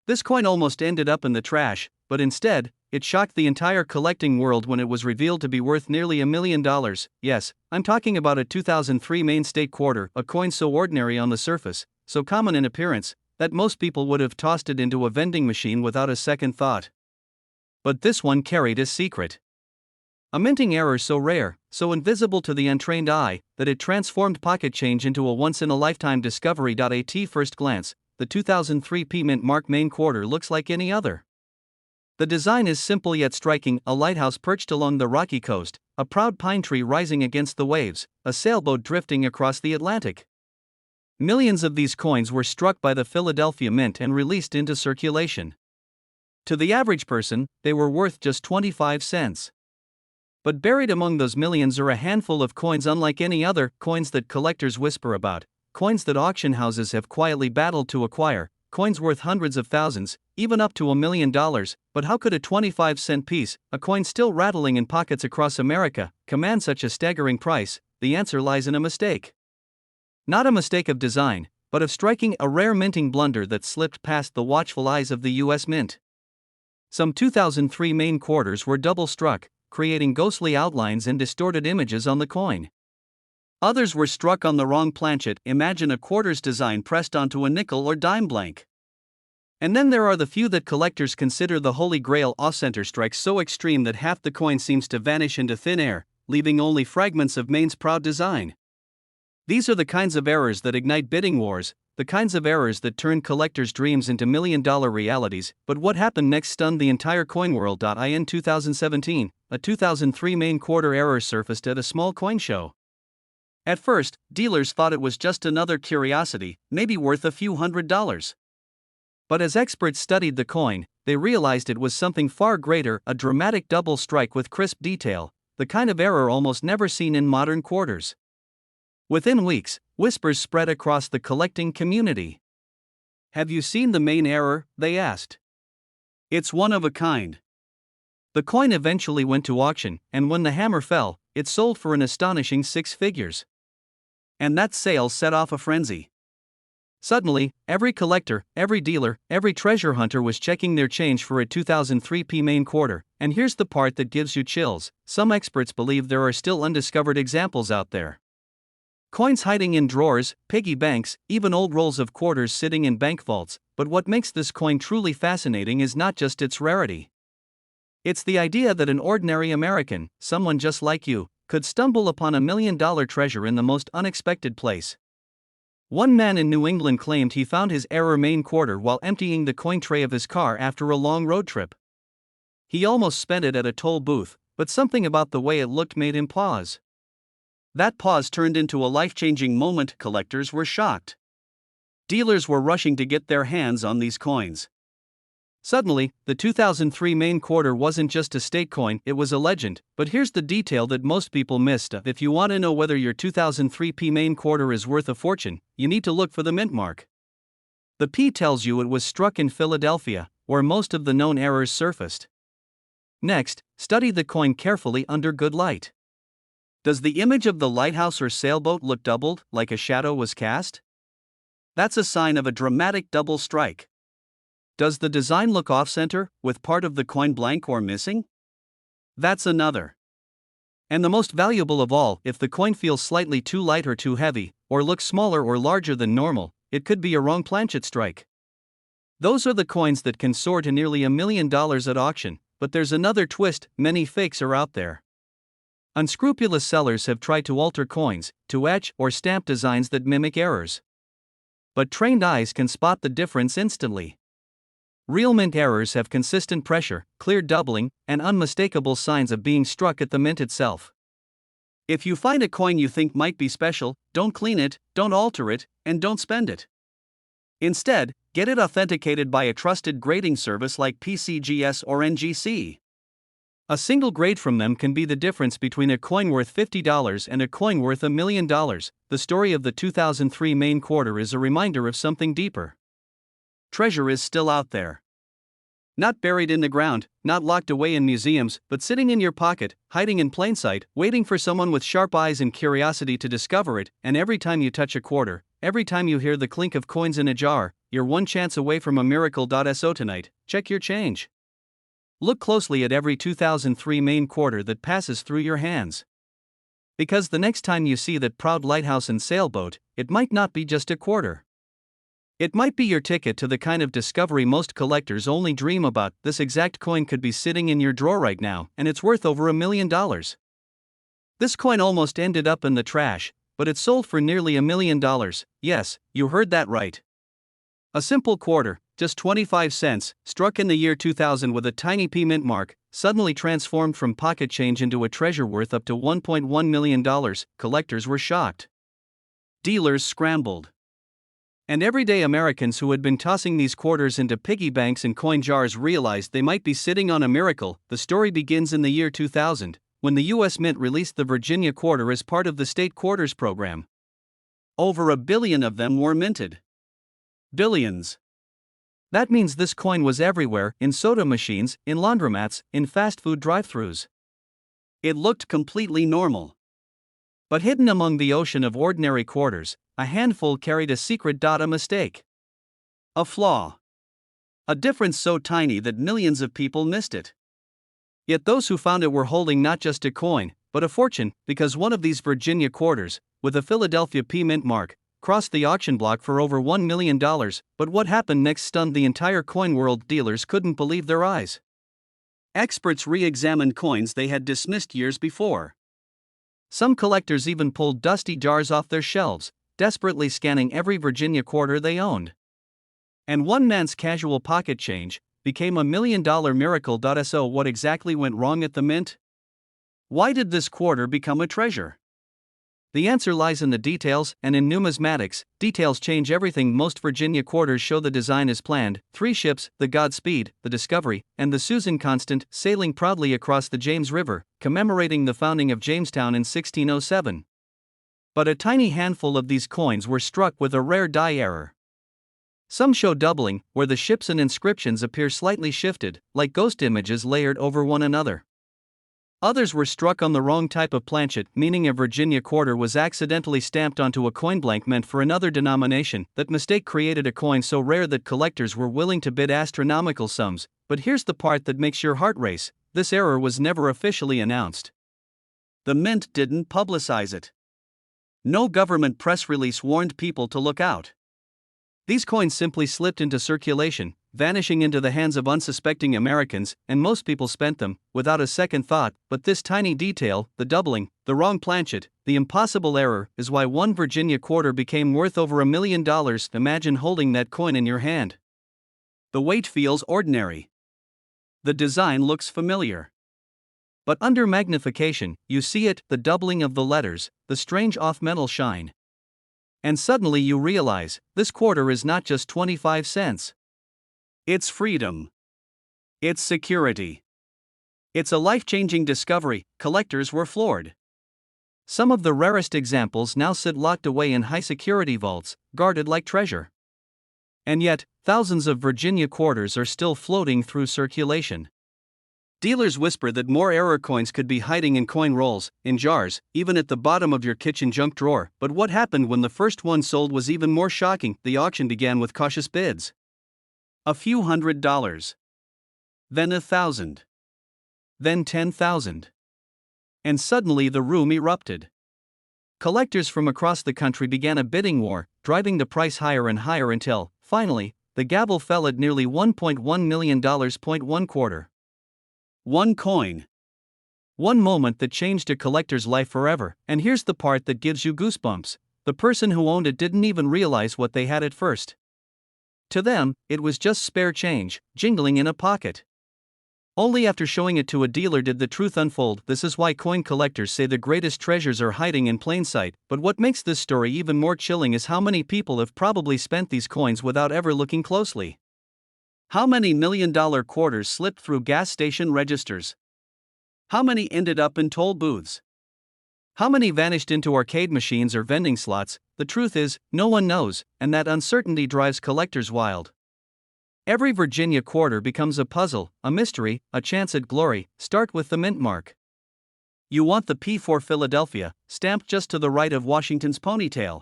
This coin almost ended up in the trash, but instead, it shocked the entire collecting world when it was revealed to be worth nearly $1 million. Yes, I'm talking about a 2003 Maine State quarter, a coin so ordinary on the surface, so common in appearance, that most people would have tossed it into a vending machine without a second thought. But this one carried a secret. A minting error so rare, so invisible to the untrained eye, that it transformed pocket change into a once-in-a-lifetime discovery. At first glance, the 2003 P Mint Mark Maine quarter looks like any other. The design is simple yet striking: a lighthouse perched along the rocky coast, a proud pine tree rising against the waves, a sailboat drifting across the Atlantic. Millions of these coins were struck by the Philadelphia Mint and released into circulation. To the average person, they were worth just 25 cents. But buried among those millions are a handful of coins unlike any other, coins that collectors whisper about, coins that auction houses have quietly battled to acquire, coins worth hundreds of thousands, even up to $1 million. But how could a 25-cent piece, a coin still rattling in pockets across America, command such a staggering price? The answer lies in a mistake. Not a mistake of design, but of striking, a rare minting blunder that slipped past the watchful eyes of the U.S. Mint. Some 2003 Maine quarters were double-struck, creating ghostly outlines and distorted images on the coin. Others were struck on the wrong planchet. Imagine a quarter's design pressed onto a nickel or dime blank. And then there are the few that collectors consider the holy grail: off-center strikes so extreme that half the coin seems to vanish into thin air, leaving only fragments of Maine's proud design. These are the kinds of errors that ignite bidding wars, the kinds of errors that turn collectors' dreams into million-dollar realities. But what happened next stunned the entire coin world. In 2017, a 2003 Maine quarter error surfaced at a small coin show. At first, dealers thought it was just another curiosity, maybe worth a few $100s. But as experts studied the coin, they realized it was something far greater: a dramatic double strike with crisp detail, the kind of error almost never seen in modern quarters. Within weeks, whispers spread across the collecting community. "Have you seen the Maine error?" they asked. "It's one of a kind." The coin eventually went to auction, and when the hammer fell, it sold for an astonishing 6 figures. And that sale set off a frenzy. Suddenly, every collector, every dealer, every treasure hunter was checking their change for a 2003 P Maine quarter. And here's the part that gives you chills: some experts believe there are still undiscovered examples out there. Coins hiding in drawers, piggy banks, even old rolls of quarters sitting in bank vaults. But what makes this coin truly fascinating is not just its rarity. It's the idea that an ordinary American, someone just like you, could stumble upon $1 million treasure in the most unexpected place. One man in New England claimed he found his error Maine quarter while emptying the coin tray of his car after a long road trip. He almost spent it at a toll booth, but something about the way it looked made him pause. That pause turned into a life-changing moment. Collectors were shocked. Dealers were rushing to get their hands on these coins. Suddenly, the 2003 Maine quarter wasn't just a state coin, it was a legend. But here's the detail that most people missed: if you want to know whether your 2003 P Maine quarter is worth a fortune, you need to look for the mint mark. The P tells you it was struck in Philadelphia, where most of the known errors surfaced. Next, study the coin carefully under good light. Does the image of the lighthouse or sailboat look doubled, like a shadow was cast? That's a sign of a dramatic double strike. Does the design look off-center, with part of the coin blank or missing? That's another. And the most valuable of all, if the coin feels slightly too light or too heavy, or looks smaller or larger than normal, it could be a wrong planchet strike. Those are the coins that can soar to nearly $1 million at auction. But there's another twist: many fakes are out there. Unscrupulous sellers have tried to alter coins, to etch or stamp designs that mimic errors. But trained eyes can spot the difference instantly. Real mint errors have consistent pressure, clear doubling, and unmistakable signs of being struck at the mint itself. If you find a coin you think might be special, don't clean it, don't alter it, and don't spend it. Instead, get it authenticated by a trusted grading service like PCGS or NGC. A single grade from them can be the difference between a coin worth $50 and a coin worth $1 million. The story of the 2003 Maine quarter is a reminder of something deeper. Treasure is still out there. Not buried in the ground, not locked away in museums, but sitting in your pocket, hiding in plain sight, waiting for someone with sharp eyes and curiosity to discover it. And every time you touch a quarter, every time you hear the clink of coins in a jar, you're one chance away from a miracle.so tonight. Check your change. Look closely at every 2003 Maine quarter that passes through your hands. Because the next time you see that proud lighthouse and sailboat, it might not be just a quarter. It might be your ticket to the kind of discovery most collectors only dream about. This exact coin could be sitting in your drawer right now, and it's worth over $1 million. This coin almost ended up in the trash, but it sold for nearly $1 million. Yes, you heard that right. A simple quarter, just 25 cents, struck in the year 2000 with a tiny P mint mark, suddenly transformed from pocket change into a treasure worth up to $1.1 million. Collectors were shocked. Dealers scrambled. And everyday Americans who had been tossing these quarters into piggy banks and coin jars realized they might be sitting on a miracle. The story begins in the year 2000, when the U.S. Mint released the Virginia quarter as part of the state quarters program. Over 1 billion of them were minted. Billions. That means this coin was everywhere, in soda machines, in laundromats, in fast food drive-thrus. It looked completely normal. But hidden among the ocean of ordinary quarters, a handful carried a secret. A mistake. A flaw. A difference so tiny that millions of people missed it. Yet those who found it were holding not just a coin, but a fortune, because one of these Virginia quarters, with a Philadelphia P mint mark, crossed the auction block for over $1 million. But what happened next stunned the entire coin world. Dealers couldn't believe their eyes. Experts re-examined coins they had dismissed years before. Some collectors even pulled dusty jars off their shelves, desperately scanning every Virginia quarter they owned. And one man's casual pocket change became $1 million miracle. So what exactly went wrong at the mint? Why did this quarter become a treasure? The answer lies in the details, and in numismatics, details change everything. Most Virginia quarters show the design as planned: 3 ships, the Godspeed, the Discovery, and the Susan Constant, sailing proudly across the James River, commemorating the founding of Jamestown in 1607. But a tiny handful of these coins were struck with a rare die error. Some show doubling, where the ships and inscriptions appear slightly shifted, like ghost images layered over one another. Others were struck on the wrong type of planchet, meaning a Virginia quarter was accidentally stamped onto a coin blank meant for another denomination. That mistake created a coin so rare that collectors were willing to bid astronomical sums. But here's the part that makes your heart race: this error was never officially announced. The mint didn't publicize it. No government press release warned people to look out. These coins simply slipped into circulation, vanishing into the hands of unsuspecting Americans, and most people spent them, without a second thought. But this tiny detail, the doubling, the wrong planchet, the impossible error, is why one Virginia quarter became worth over $1 million. Imagine holding that coin in your hand. The weight feels ordinary. The design looks familiar. But under magnification, you see it: the doubling of the letters, the strange off-metal shine. And suddenly you realize, this quarter is not just 25 cents. It's freedom. It's security. It's a life-changing discovery. Collectors were floored. Some of the rarest examples now sit locked away in high-security vaults, guarded like treasure. And yet, thousands of Virginia quarters are still floating through circulation. Dealers whisper that more error coins could be hiding in coin rolls, in jars, even at the bottom of your kitchen junk drawer. But what happened when the first one sold was even more shocking. The auction began with cautious bids. A few $100. Then 1,000. Then 10,000. And suddenly the room erupted. Collectors from across the country began a bidding war, driving the price higher and higher until, finally, the gavel fell at nearly $1.1 million. One quarter. One coin. One moment that changed a collector's life forever. And here's the part that gives you goosebumps: the person who owned it didn't even realize what they had at first. To them, it was just spare change, jingling in a pocket. Only after showing it to a dealer did the truth unfold. This is why coin collectors say the greatest treasures are hiding in plain sight. But what makes this story even more chilling is how many people have probably spent these coins without ever looking closely. How many million-dollar quarters slipped through gas station registers? How many ended up in toll booths? How many vanished into arcade machines or vending slots? The truth is, no one knows, and that uncertainty drives collectors wild. Every Virginia quarter becomes a puzzle, a mystery, a chance at glory. Start with the mint mark. You want the P for Philadelphia, stamped just to the right of Washington's ponytail.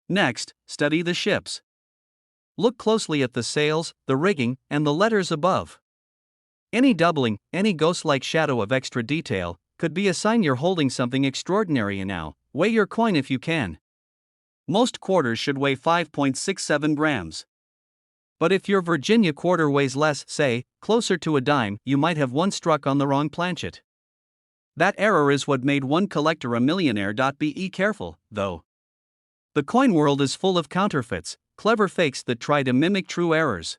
Next, study the ships. Look closely at the sails, the rigging, and the letters above. Any doubling, any ghost-like shadow of extra detail, could be a sign you're holding something extraordinary now. Weigh your coin if you can. Most quarters should weigh 5.67 grams. But if your Virginia quarter weighs less, say, closer to a dime, you might have one struck on the wrong planchet. That error is what made one collector a millionaire. Be careful, though. The coin world is full of counterfeits, clever fakes that try to mimic true errors.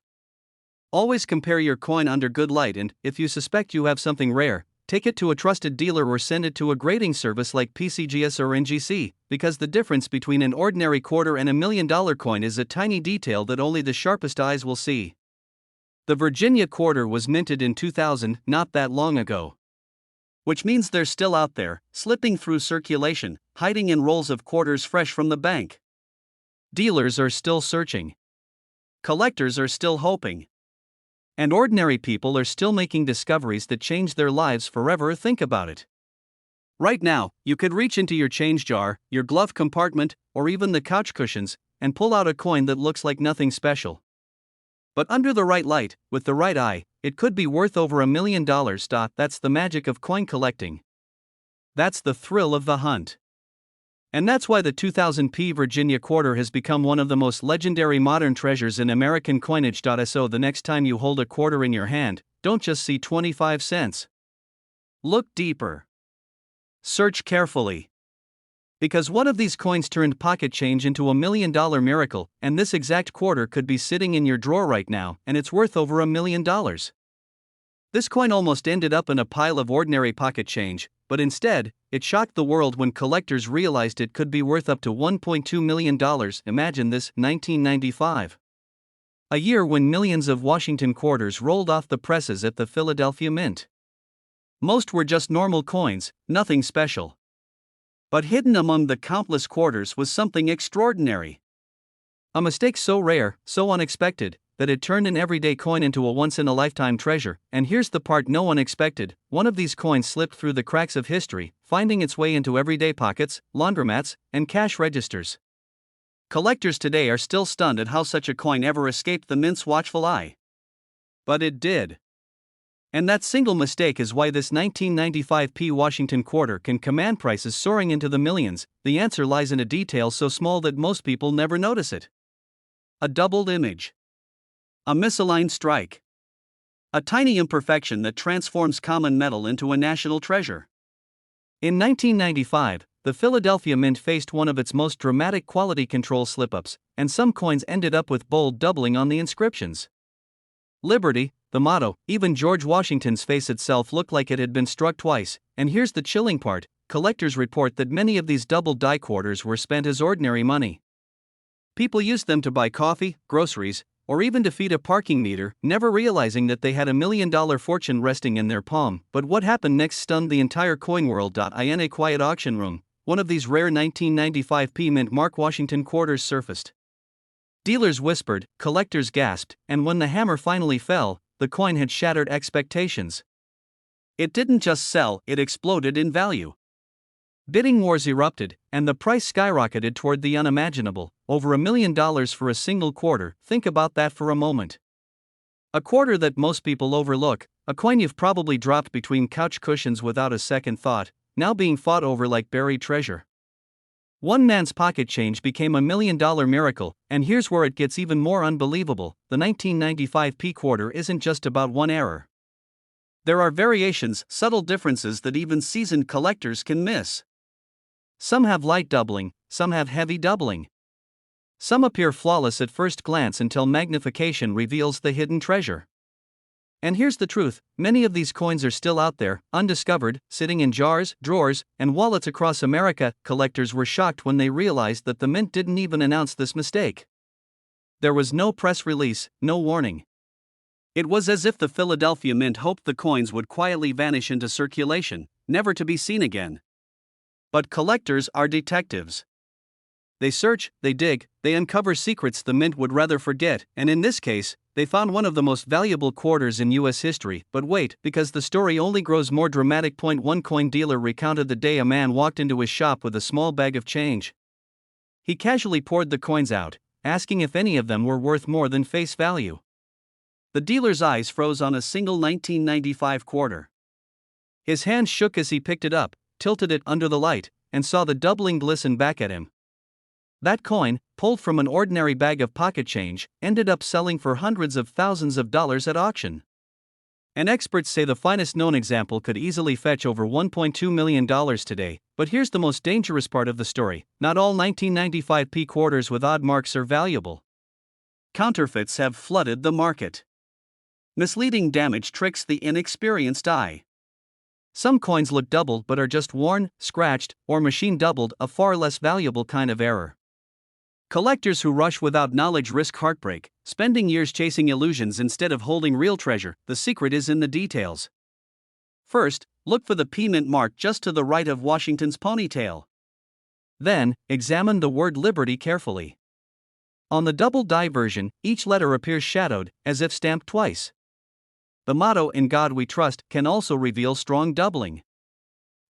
Always compare your coin under good light, and, if you suspect you have something rare, take it to a trusted dealer or send it to a grading service like PCGS or NGC, because the difference between an ordinary quarter and $1 million coin is a tiny detail that only the sharpest eyes will see. The Virginia quarter was minted in 2000, not that long ago. Which means they're still out there, slipping through circulation, hiding in rolls of quarters fresh from the bank. Dealers are still searching. Collectors are still hoping. And ordinary people are still making discoveries that change their lives forever. Think about it. Right now, you could reach into your change jar, your glove compartment, or even the couch cushions, and pull out a coin that looks like nothing special. But under the right light, with the right eye, it could be worth over $1 million. That's the magic of coin collecting. That's the thrill of the hunt. And that's why the 2000p Virginia quarter has become one of the most legendary modern treasures in American coinage. So the next time you hold a quarter in your hand, don't just see 25 cents. Look deeper. Search carefully. Because one of these coins turned pocket change into $1 million miracle, and this exact quarter could be sitting in your drawer right now, and it's worth over $1 million. This coin almost ended up in a pile of ordinary pocket change, but instead, it shocked the world when collectors realized it could be worth up to $1.2 million. Imagine this, 1995. A year when millions of Washington quarters rolled off the presses at the Philadelphia Mint. Most were just normal coins, nothing special. But hidden among the countless quarters was something extraordinary. A mistake so rare, so unexpected, that it turned an everyday coin into a once-in-a-lifetime treasure. And here's the part no one expected: one of these coins slipped through the cracks of history, finding its way into everyday pockets, laundromats, and cash registers. Collectors today are still stunned at how such a coin ever escaped the mint's watchful eye. But it did. And that single mistake is why this 1995p Washington quarter can command prices soaring into the millions. The answer lies in a detail so small that most people never notice it. A doubled image. A misaligned strike. A tiny imperfection that transforms common metal into a national treasure. In 1995, the Philadelphia Mint faced one of its most dramatic quality control slip-ups, and some coins ended up with bold doubling on the inscriptions. Liberty, the motto, even George Washington's face itself looked like it had been struck twice. And here's the chilling part: collectors report that many of these double die quarters were spent as ordinary money. People used them to buy coffee, groceries, or even to feed a parking meter, never realizing that they had $1 million fortune resting in their palm. But what happened next stunned the entire coin world. In a quiet auction room, one of these rare 1995p Mint Mark Washington quarters surfaced. Dealers whispered, collectors gasped, and when the hammer finally fell, the coin had shattered expectations. It didn't just sell, it exploded in value. Bidding wars erupted, and the price skyrocketed toward the unimaginable, over $1 million for a single quarter. Think about that for a moment. A quarter that most people overlook, a coin you've probably dropped between couch cushions without a second thought, now being fought over like buried treasure. One man's pocket change became $1 million miracle, and here's where it gets even more unbelievable: the 1995p quarter isn't just about one error. There are variations, subtle differences that even seasoned collectors can miss. Some have light doubling, some have heavy doubling. Some appear flawless at first glance until magnification reveals the hidden treasure. And here's the truth: many of these coins are still out there, undiscovered, sitting in jars, drawers, and wallets across America. Collectors were shocked when they realized that the Mint didn't even announce this mistake. There was no press release, no warning. It was as if the Philadelphia Mint hoped the coins would quietly vanish into circulation, never to be seen again. But collectors are detectives. They search, they dig, they uncover secrets the Mint would rather forget, and in this case, they found one of the most valuable quarters in U.S. history. But wait, because the story only grows more dramatic. One coin dealer recounted the day a man walked into his shop with a small bag of change. He casually poured the coins out, asking if any of them were worth more than face value. The dealer's eyes froze on a single 1995 quarter. His hand shook as he picked it up, tilted it under the light, and saw the doubling glisten back at him. That coin, pulled from an ordinary bag of pocket change, ended up selling for hundreds of thousands of dollars at auction. And experts say the finest known example could easily fetch over $1.2 million today. But here's the most dangerous part of the story: not all 1995p quarters with odd marks are valuable. Counterfeits have flooded the market. Misleading damage tricks the inexperienced eye. Some coins look doubled but are just worn, scratched, or machine doubled, a far less valuable kind of error. Collectors who rush without knowledge risk heartbreak, spending years chasing illusions instead of holding real treasure. The secret is in the details. First, look for the P mint mark just to the right of Washington's ponytail. Then, examine the word Liberty carefully. On the double die version, each letter appears shadowed, as if stamped twice. The motto "In God We Trust" can also reveal strong doubling.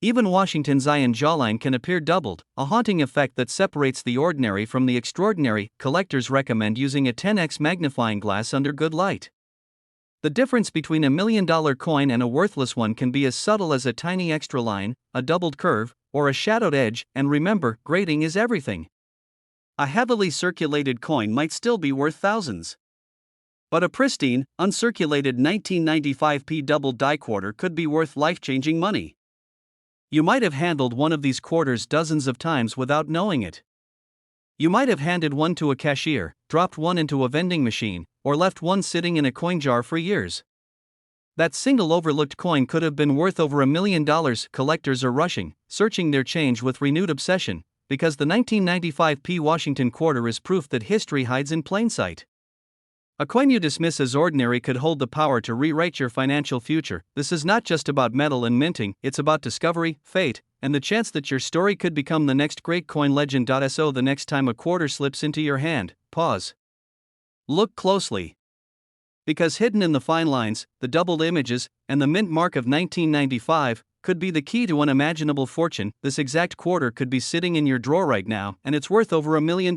Even Washington's eye and jawline can appear doubled, a haunting effect that separates the ordinary from the extraordinary. Collectors recommend using a 10x magnifying glass under good light. The difference between $1 million coin and a worthless one can be as subtle as a tiny extra line, a doubled curve, or a shadowed edge, and remember, grading is everything. A heavily circulated coin might still be worth thousands. But a pristine, uncirculated 1995p double die quarter could be worth life-changing money. You might have handled one of these quarters dozens of times without knowing it. You might have handed one to a cashier, dropped one into a vending machine, or left one sitting in a coin jar for years. That single overlooked coin could have been worth over $1 million. Collectors are rushing, searching their change with renewed obsession, because the 1995p Washington quarter is proof that history hides in plain sight. A coin you dismiss as ordinary could hold the power to rewrite your financial future. This is not just about metal and minting, it's about discovery, fate, and the chance that your story could become the next great coin legend. So the next time a quarter slips into your hand, pause. Look closely. Because hidden in the fine lines, the doubled images, and the mint mark of 1995, could be the key to unimaginable fortune. This exact quarter could be sitting in your drawer right now, and it's worth over $1 million.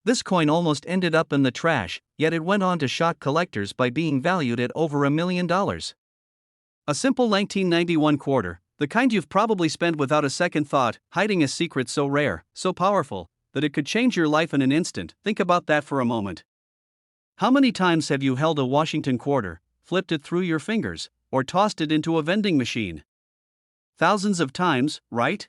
This coin almost ended up in the trash, yet it went on to shock collectors by being valued at over $1 million. A simple 1991 quarter, the kind you've probably spent without a second thought, hiding a secret so rare, so powerful, that it could change your life in an instant. Think about that for a moment. How many times have you held a Washington quarter, flipped it through your fingers, or tossed it into a vending machine? Thousands of times, right?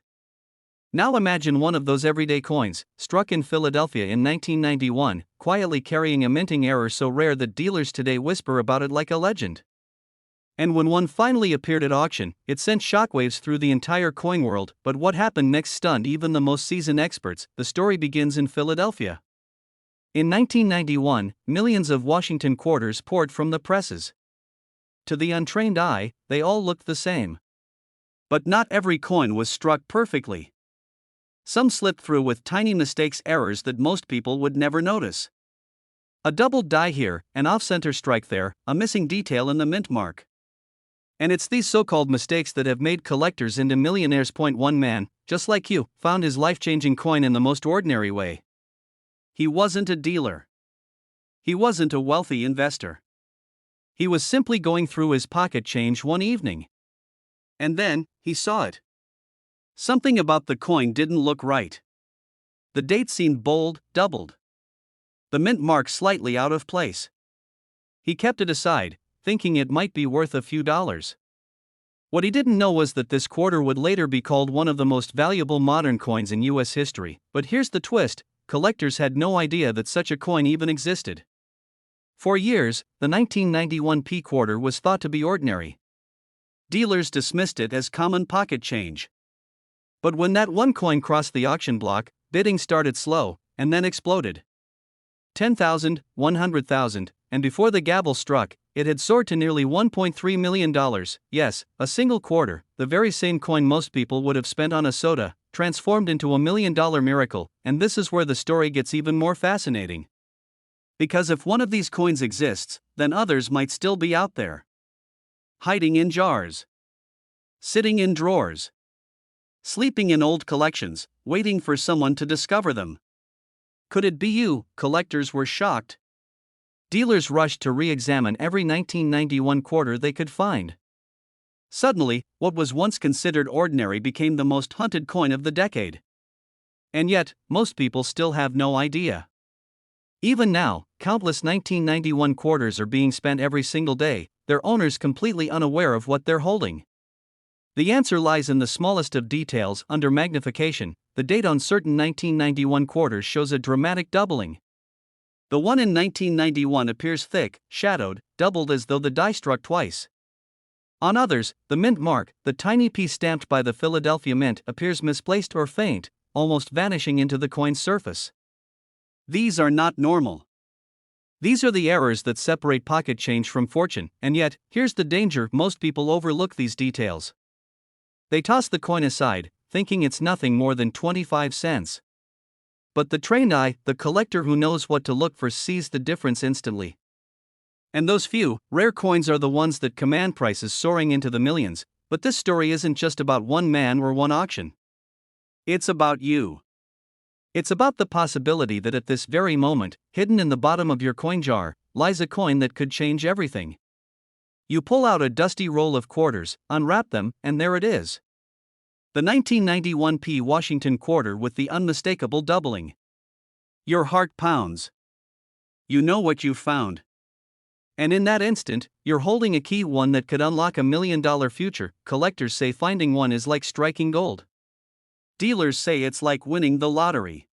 Now imagine one of those everyday coins, struck in Philadelphia in 1991, quietly carrying a minting error so rare that dealers today whisper about it like a legend. And when one finally appeared at auction, it sent shockwaves through the entire coin world. But what happened next stunned even the most seasoned experts. The story begins in Philadelphia. In 1991, millions of Washington quarters poured from the presses. To the untrained eye, they all looked the same. But not every coin was struck perfectly. Some slipped through with tiny mistakes, errors that most people would never notice. A doubled die here, an off-center strike there, a missing detail in the mint mark. And it's these so-called mistakes that have made collectors into millionaires. One man, just like you, found his life-changing coin in the most ordinary way. He wasn't a dealer. He wasn't a wealthy investor. He was simply going through his pocket change one evening. And then, he saw it. Something about the coin didn't look right. The date seemed bold, doubled. The mint mark slightly out of place. He kept it aside, thinking it might be worth a few dollars. What he didn't know was that this quarter would later be called one of the most valuable modern coins in U.S. history. But here's the twist: collectors had no idea that such a coin even existed. For years, the 1991p quarter was thought to be ordinary. Dealers dismissed it as common pocket change. But when that one coin crossed the auction block, bidding started slow, and then exploded. 10,000, 100,000, and before the gavel struck, it had soared to nearly $1.3 million. Yes, a single quarter, the very same coin most people would have spent on a soda, transformed into $1 million miracle. And this is where the story gets even more fascinating. Because if one of these coins exists, then others might still be out there. Hiding in jars. Sitting in drawers. Sleeping in old collections, waiting for someone to discover them. Could it be you? Collectors were shocked. Dealers rushed to re-examine every 1991 quarter they could find. Suddenly, what was once considered ordinary became the most hunted coin of the decade. And yet, most people still have no idea. Even now, countless 1991 quarters are being spent every single day, their owners completely unaware of what they're holding. The answer lies in the smallest of details. Under magnification, the date on certain 1991 quarters shows a dramatic doubling. The one in 1991 appears thick, shadowed, doubled as though the die struck twice. On others, the mint mark, the tiny piece stamped by the Philadelphia Mint, appears misplaced or faint, almost vanishing into the coin's surface. These are not normal. These are the errors that separate pocket change from fortune, and yet, here's the danger: most people overlook these details. They toss the coin aside, thinking it's nothing more than 25 cents. But the trained eye, the collector who knows what to look for, sees the difference instantly. And those few, rare coins are the ones that command prices soaring into the millions. But this story isn't just about one man or one auction. It's about you. It's about the possibility that at this very moment, hidden in the bottom of your coin jar, lies a coin that could change everything. You pull out a dusty roll of quarters, unwrap them, and there it is. The 1991 P. Washington quarter with the unmistakable doubling. Your heart pounds. You know what you've found. And in that instant, you're holding a key, one that could unlock $1 million future. Collectors say finding one is like striking gold. Dealers say it's like winning the lottery.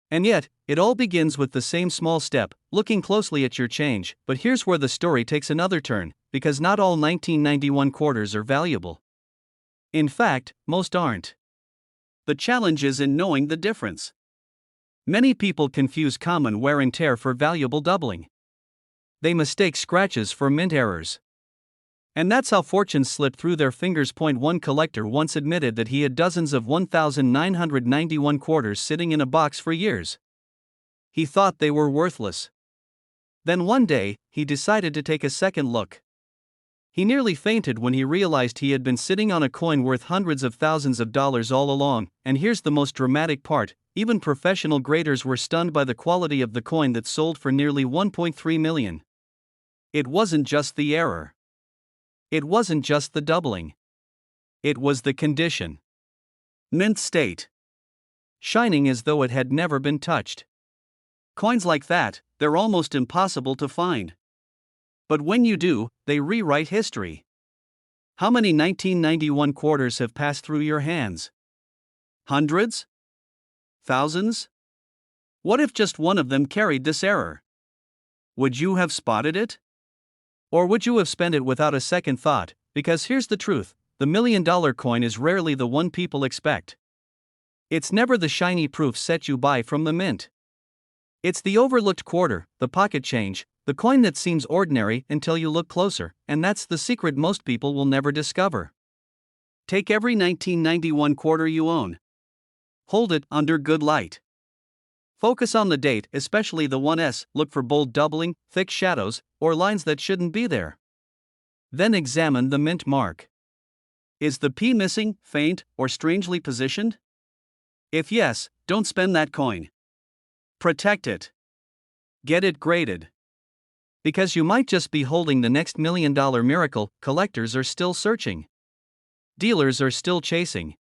And yet, it all begins with the same small step, looking closely at your change. But here's where the story takes another turn, because not all 1991 quarters are valuable. In fact, most aren't. The challenge is in knowing the difference. Many people confuse common wear and tear for valuable doubling. They mistake scratches for mint errors. And that's how fortunes slip through their fingers. One collector once admitted that he had dozens of 1991 quarters sitting in a box for years. He thought they were worthless. Then one day, he decided to take a second look. He nearly fainted when he realized he had been sitting on a coin worth hundreds of thousands of dollars all along. And here's the most dramatic part: even professional graders were stunned by the quality of the coin that sold for nearly $1.3 million. It wasn't just the error. It wasn't just the doubling. It was the condition. Mint state. Shining as though it had never been touched. Coins like that, they're almost impossible to find. But when you do, they rewrite history. How many 1991 quarters have passed through your hands? Hundreds? Thousands? What if just one of them carried this error? Would you have spotted it? Or would you have spent it without a second thought? Because here's the truth: the $1 million coin is rarely the one people expect. It's never the shiny proof set you buy from the mint. It's the overlooked quarter, the pocket change, the coin that seems ordinary until you look closer, and that's the secret most people will never discover. Take every 1991 quarter you own. Hold it under good light. Focus on the date, especially the 1S. Look for bold doubling, thick shadows, or lines that shouldn't be there. Then examine the mint mark. Is the P missing, faint, or strangely positioned? If yes, don't spend that coin. Protect it. Get it graded. Because you might just be holding the next $1 million miracle. Collectors are still searching. Dealers are still chasing.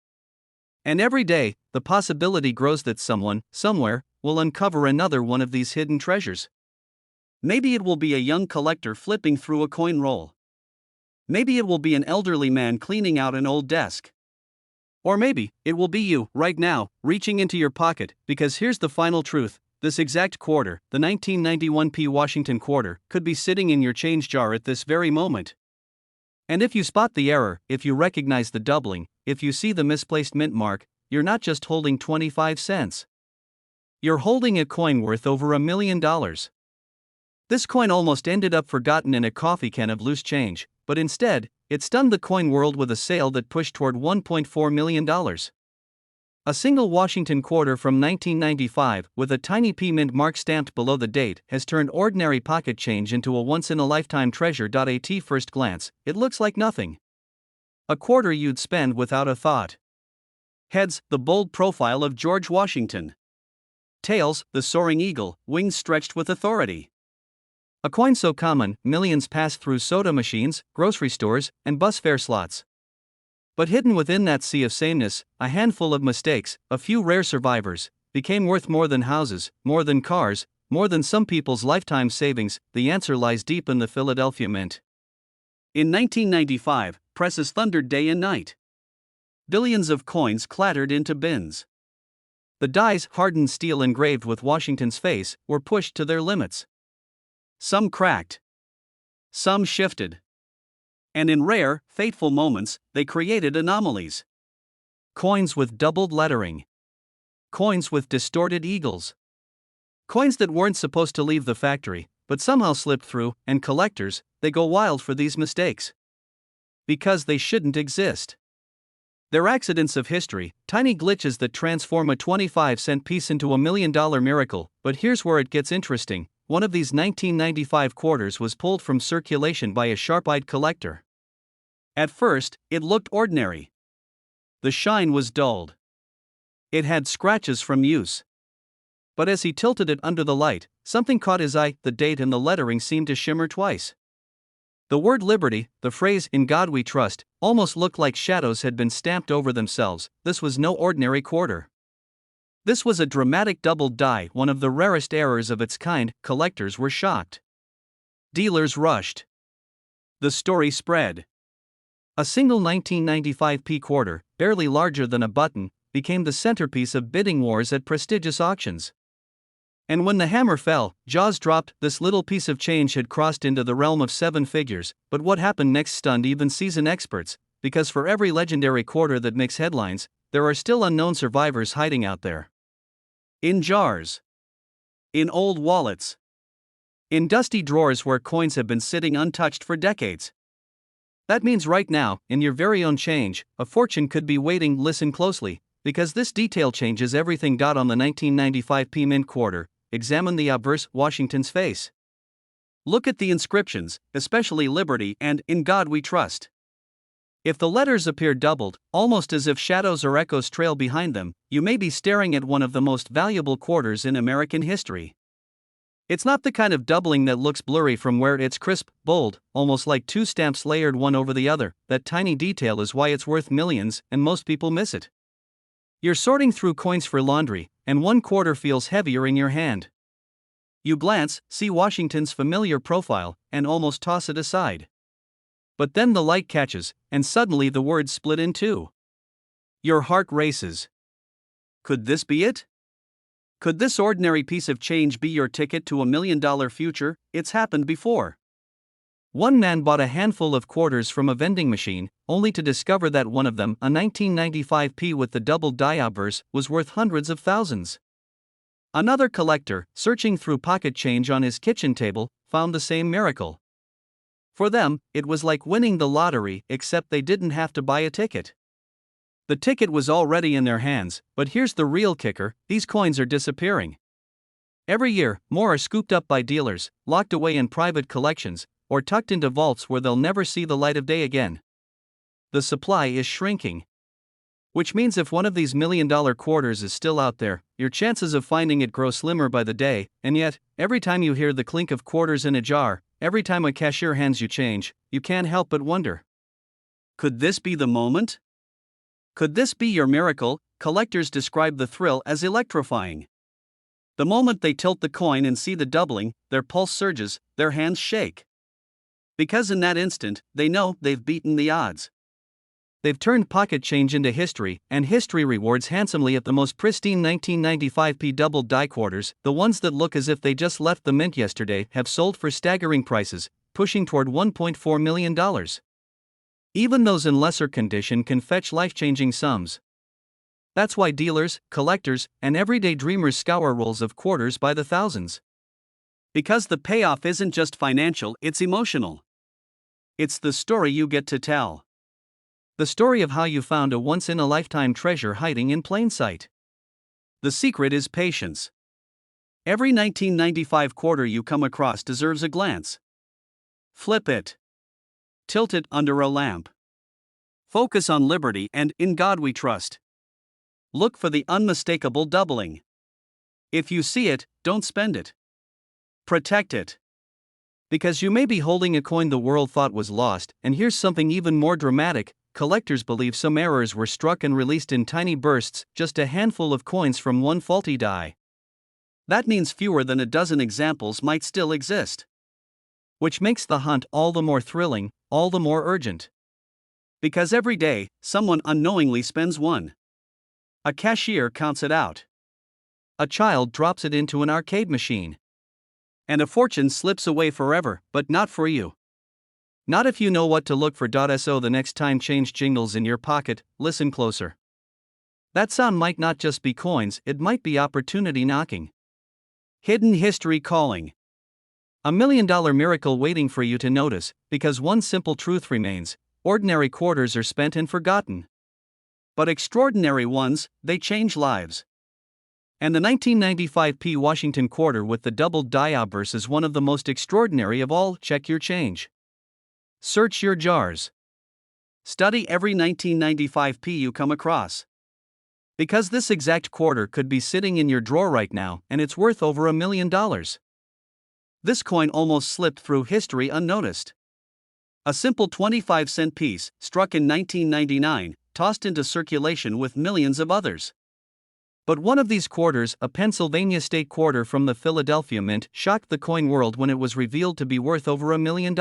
And every day, the possibility grows that someone, somewhere, will uncover another one of these hidden treasures. Maybe it will be a young collector flipping through a coin roll. Maybe it will be an elderly man cleaning out an old desk. Or maybe it will be you, right now, reaching into your pocket. Because here's the final truth: this exact quarter, the 1991 P. Washington quarter, could be sitting in your change jar at this very moment. And if you spot the error, if you recognize the doubling, if you see the misplaced mint mark, you're not just holding 25 cents. You're holding a coin worth over $1 million. This coin almost ended up forgotten in a coffee can of loose change, but instead, it stunned the coin world with a sale that pushed toward $1.4 million. A single Washington quarter from 1995, with a tiny P mint mark stamped below the date, has turned ordinary pocket change into a once-in-a-lifetime treasure. At first glance, it looks like nothing. A quarter you'd spend without a thought. Heads, the bold profile of George Washington. Tails, the soaring eagle, wings stretched with authority. A coin so common, millions pass through soda machines, grocery stores, and bus fare slots. But hidden within that sea of sameness, a handful of mistakes, a few rare survivors, became worth more than houses, more than cars, more than some people's lifetime savings. The answer lies deep in the Philadelphia Mint. In 1995, presses thundered day and night. Billions of coins clattered into bins. The dies, hardened steel engraved with Washington's face, were pushed to their limits. Some cracked. Some shifted. And in rare, fateful moments, they created anomalies. Coins with doubled lettering. Coins with distorted eagles. Coins that weren't supposed to leave the factory, but somehow slipped through, and collectors, they go wild for these mistakes. Because they shouldn't exist. They're accidents of history, tiny glitches that transform a 25-cent piece into $1 million miracle. But here's where it gets interesting. One of these 1995 quarters was pulled from circulation by a sharp-eyed collector. At first, it looked ordinary. The shine was dulled. It had scratches from use. But as he tilted it under the light, something caught his eye. The date and the lettering seemed to shimmer twice. The word liberty, the phrase "In God We Trust," almost looked like shadows had been stamped over themselves. This was no ordinary quarter. This was a dramatic doubled die, one of the rarest errors of its kind. Collectors were shocked. Dealers rushed. The story spread. A single 1995p quarter, barely larger than a button, became the centerpiece of bidding wars at prestigious auctions. And when the hammer fell, jaws dropped. This little piece of change had crossed into the realm of seven figures. But what happened next stunned even seasoned experts, because for every legendary quarter that makes headlines, there are still unknown survivors hiding out there. In jars. In old wallets. In dusty drawers where coins have been sitting untouched for decades. That means right now, in your very own change, a fortune could be waiting. Listen closely, because this detail changes everything. On the 1995p Mint quarter, examine the obverse, Washington's face. Look at the inscriptions, especially Liberty and "In God We Trust." If the letters appear doubled, almost as if shadows or echoes trail behind them, you may be staring at one of the most valuable quarters in American history. It's not the kind of doubling that looks blurry from where it's crisp, bold, almost like two stamps layered one over the other. That tiny detail is why it's worth millions, and most people miss it. You're sorting through coins for laundry, and one quarter feels heavier in your hand. You glance, see Washington's familiar profile, and almost toss it aside. But then the light catches, and suddenly the words split in two. Your heart races. Could this be it? Could this ordinary piece of change be your ticket to $1 million future? It's happened before. One man bought a handful of quarters from a vending machine, only to discover that one of them, a 1995p with the double die obverse, was worth hundreds of thousands. Another collector, searching through pocket change on his kitchen table, found the same miracle. For them, it was like winning the lottery, except they didn't have to buy a ticket. The ticket was already in their hands. But here's the real kicker: these coins are disappearing. Every year, more are scooped up by dealers, locked away in private collections, or tucked into vaults where they'll never see the light of day again. The supply is shrinking. Which means if one of these $1 million quarters is still out there, your chances of finding it grow slimmer by the day. And yet, every time you hear the clink of quarters in a jar, every time a cashier hands you change, you can't help but wonder. Could this be the moment? Could this be your miracle? Collectors describe the thrill as electrifying. The moment they tilt the coin and see the doubling, their pulse surges, their hands shake. Because in that instant, they know they've beaten the odds. They've turned pocket change into history, and history rewards handsomely at the most pristine 1995p doubled die quarters. The ones that look as if they just left the mint yesterday have sold for staggering prices, pushing toward $1.4 million. Even those in lesser condition can fetch life-changing sums. That's why dealers, collectors, and everyday dreamers scour rolls of quarters by the thousands. Because the payoff isn't just financial, it's emotional. It's the story you get to tell. The story of how you found a once-in-a-lifetime treasure hiding in plain sight. The secret is patience. Every 1995 quarter you come across deserves a glance. Flip it. Tilt it under a lamp. Focus on Liberty and "In God We Trust." Look for the unmistakable doubling. If you see it, don't spend it. Protect it. Because you may be holding a coin the world thought was lost, and here's something even more dramatic: collectors believe some errors were struck and released in tiny bursts, just a handful of coins from one faulty die. That means fewer than a dozen examples might still exist. Which makes the hunt all the more thrilling, all the more urgent. Because every day, someone unknowingly spends one. A cashier counts it out. A child drops it into an arcade machine. And a fortune slips away forever, but not for you. Not if you know what to look for. So the next time change jingles in your pocket, listen closer. That sound might not just be coins, it might be opportunity knocking. Hidden history calling. $1 million miracle waiting for you to notice, because one simple truth remains: ordinary quarters are spent and forgotten. But extraordinary ones, they change lives. And the 1995 P Washington quarter with the doubled die obverse is one of the most extraordinary of all. Check your change. Search your jars. Study every 1995 P you come across. Because this exact quarter could be sitting in your drawer right now, and it's worth over $1 million. This coin almost slipped through history unnoticed. A simple 25-cent piece, struck in 1999, tossed into circulation with millions of others. But one of these quarters, a Pennsylvania state quarter from the Philadelphia Mint, shocked the coin world when it was revealed to be worth over $1 million.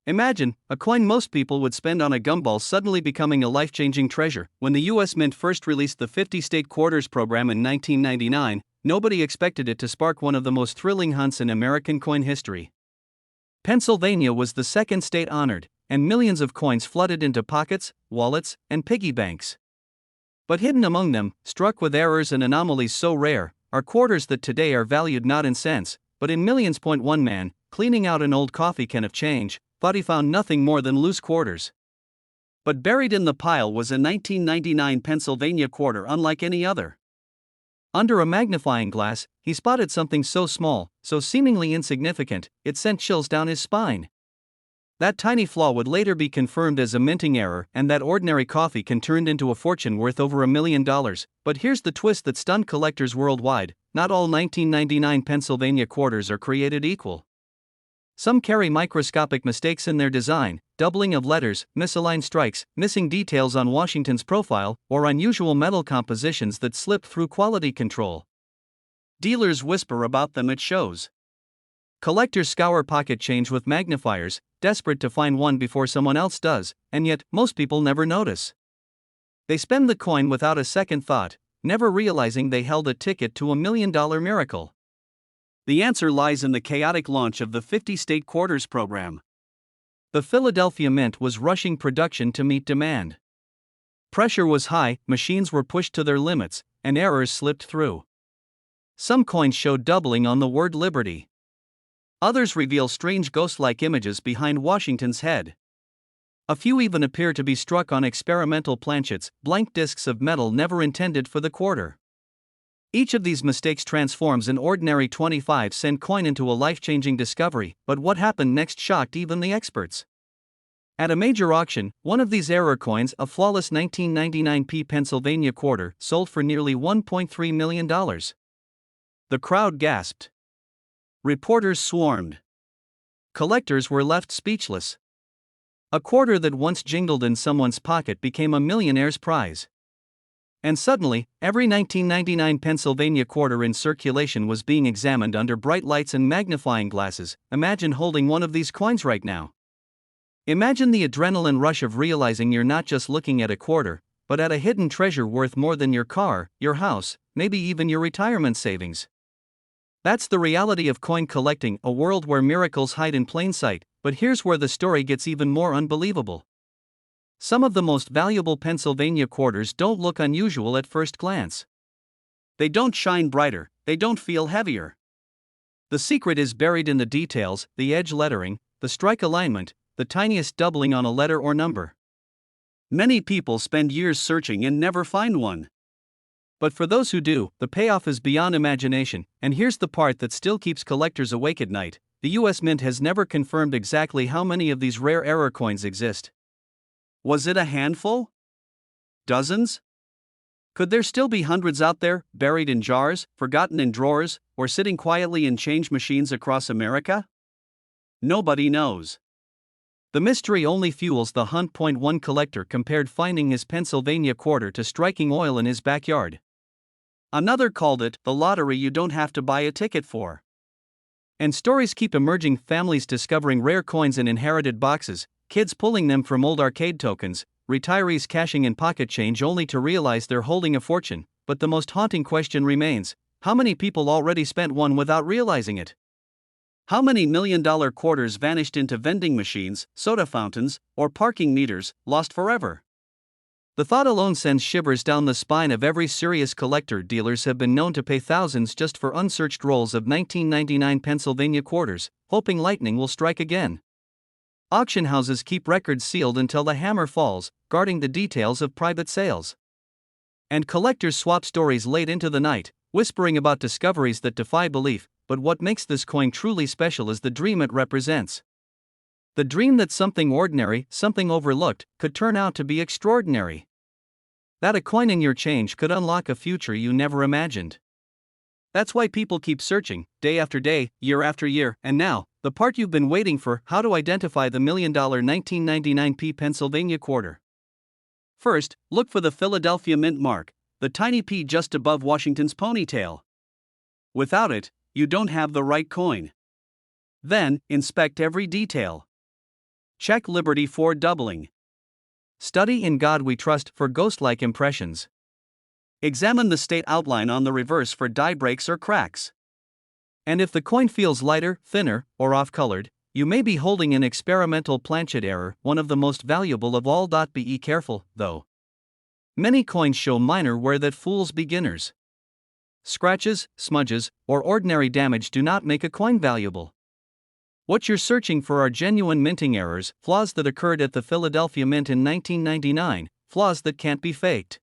Imagine, a coin most people would spend on a gumball suddenly becoming a life-changing treasure. When the U.S. Mint first released the 50 state quarters program in 1999, nobody expected it to spark one of the most thrilling hunts in American coin history. Pennsylvania was the second state honored, and millions of coins flooded into pockets, wallets, and piggy banks. But hidden among them, struck with errors and anomalies so rare, are quarters that today are valued not in cents, but in millions. One man, cleaning out an old coffee can of change, thought he found nothing more than loose quarters. But buried in the pile was a 1999 Pennsylvania quarter unlike any other. Under a magnifying glass, he spotted something so small, so seemingly insignificant, it sent chills down his spine. That tiny flaw would later be confirmed as a minting error, and that ordinary coffee can turn into a fortune worth over $1 million. But here's the twist that stunned collectors worldwide: not all 1999 Pennsylvania quarters are created equal. Some carry microscopic mistakes in their design, doubling of letters, misaligned strikes, missing details on Washington's profile, or unusual metal compositions that slip through quality control. Dealers whisper about them at shows. Collectors scour pocket change with magnifiers, desperate to find one before someone else does, and yet, most people never notice. They spend the coin without a second thought, never realizing they held a ticket to $1 million miracle. The answer lies in the chaotic launch of the 50 state quarters program. The Philadelphia Mint was rushing production to meet demand. Pressure was high, machines were pushed to their limits, and errors slipped through. Some coins showed doubling on the word liberty. Others reveal strange ghost-like images behind Washington's head. A few even appear to be struck on experimental planchets, blank discs of metal never intended for the quarter. Each of these mistakes transforms an ordinary 25-cent coin into a life-changing discovery, but what happened next shocked even the experts. At a major auction, one of these error coins, a flawless 1999 P Pennsylvania quarter, sold for nearly $1.3 million. The crowd gasped. Reporters swarmed. Collectors were left speechless. A quarter that once jingled in someone's pocket became a millionaire's prize. And suddenly, every 1999 Pennsylvania quarter in circulation was being examined under bright lights and magnifying glasses. Imagine holding one of these coins right now. Imagine the adrenaline rush of realizing you're not just looking at a quarter, but at a hidden treasure worth more than your car, your house, maybe even your retirement savings. That's the reality of coin collecting, a world where miracles hide in plain sight. But here's where the story gets even more unbelievable. Some of the most valuable Pennsylvania quarters don't look unusual at first glance. They don't shine brighter, they don't feel heavier. The secret is buried in the details: the edge lettering, the strike alignment, the tiniest doubling on a letter or number. Many people spend years searching and never find one. But for those who do, the payoff is beyond imagination, and here's the part that still keeps collectors awake at night: the U.S. Mint has never confirmed exactly how many of these rare error coins exist. Was it a handful? Dozens? Could there still be hundreds out there, buried in jars, forgotten in drawers, or sitting quietly in change machines across America? Nobody knows. The mystery only fuels the hunt. One collector compared finding his Pennsylvania quarter to striking oil in his backyard. Another called it the lottery you don't have to buy a ticket for. And stories keep emerging: families discovering rare coins in inherited boxes, kids pulling them from old arcade tokens, retirees cashing in pocket change only to realize they're holding a fortune. But the most haunting question remains: how many people already spent one without realizing it? How many $1 million quarters vanished into vending machines, soda fountains, or parking meters, lost forever? The thought alone sends shivers down the spine of every serious collector. Dealers have been known to pay thousands just for unsearched rolls of 1999 Pennsylvania quarters, hoping lightning will strike again. Auction houses keep records sealed until the hammer falls, guarding the details of private sales. And collectors swap stories late into the night, whispering about discoveries that defy belief. But what makes this coin truly special is the dream it represents. The dream that something ordinary, something overlooked, could turn out to be extraordinary. That a coin in your change could unlock a future you never imagined. That's why people keep searching, day after day, year after year. And now, the part you've been waiting for: how to identify the $1 million 1999 Pennsylvania quarter. First, look for the Philadelphia Mint mark, the tiny P just above Washington's ponytail. Without it, you don't have the right coin. Then, inspect every detail. Check Liberty for doubling. Study In God We Trust for ghost-like impressions. Examine the state outline on the reverse for die breaks or cracks. And if the coin feels lighter, thinner, or off-colored, you may be holding an experimental planchet error, one of the most valuable of all. Be careful, though. Many coins show minor wear that fools beginners. Scratches, smudges, or ordinary damage do not make a coin valuable. What you're searching for are genuine minting errors, flaws that occurred at the Philadelphia Mint in 1999, flaws that can't be faked.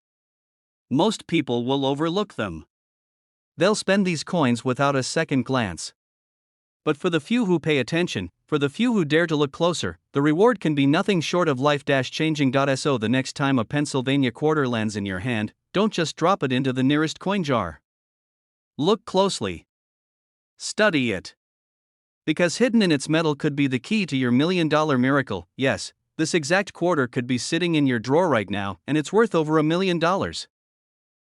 Most people will overlook them. They'll spend these coins without a second glance. But for the few who pay attention, for the few who dare to look closer, the reward can be nothing short of life-changing. So the next time a Pennsylvania quarter lands in your hand, don't just drop it into the nearest coin jar. Look closely. Study it. Because hidden in its metal could be the key to your $1 million miracle. Yes, this exact quarter could be sitting in your drawer right now, and it's worth over $1 million.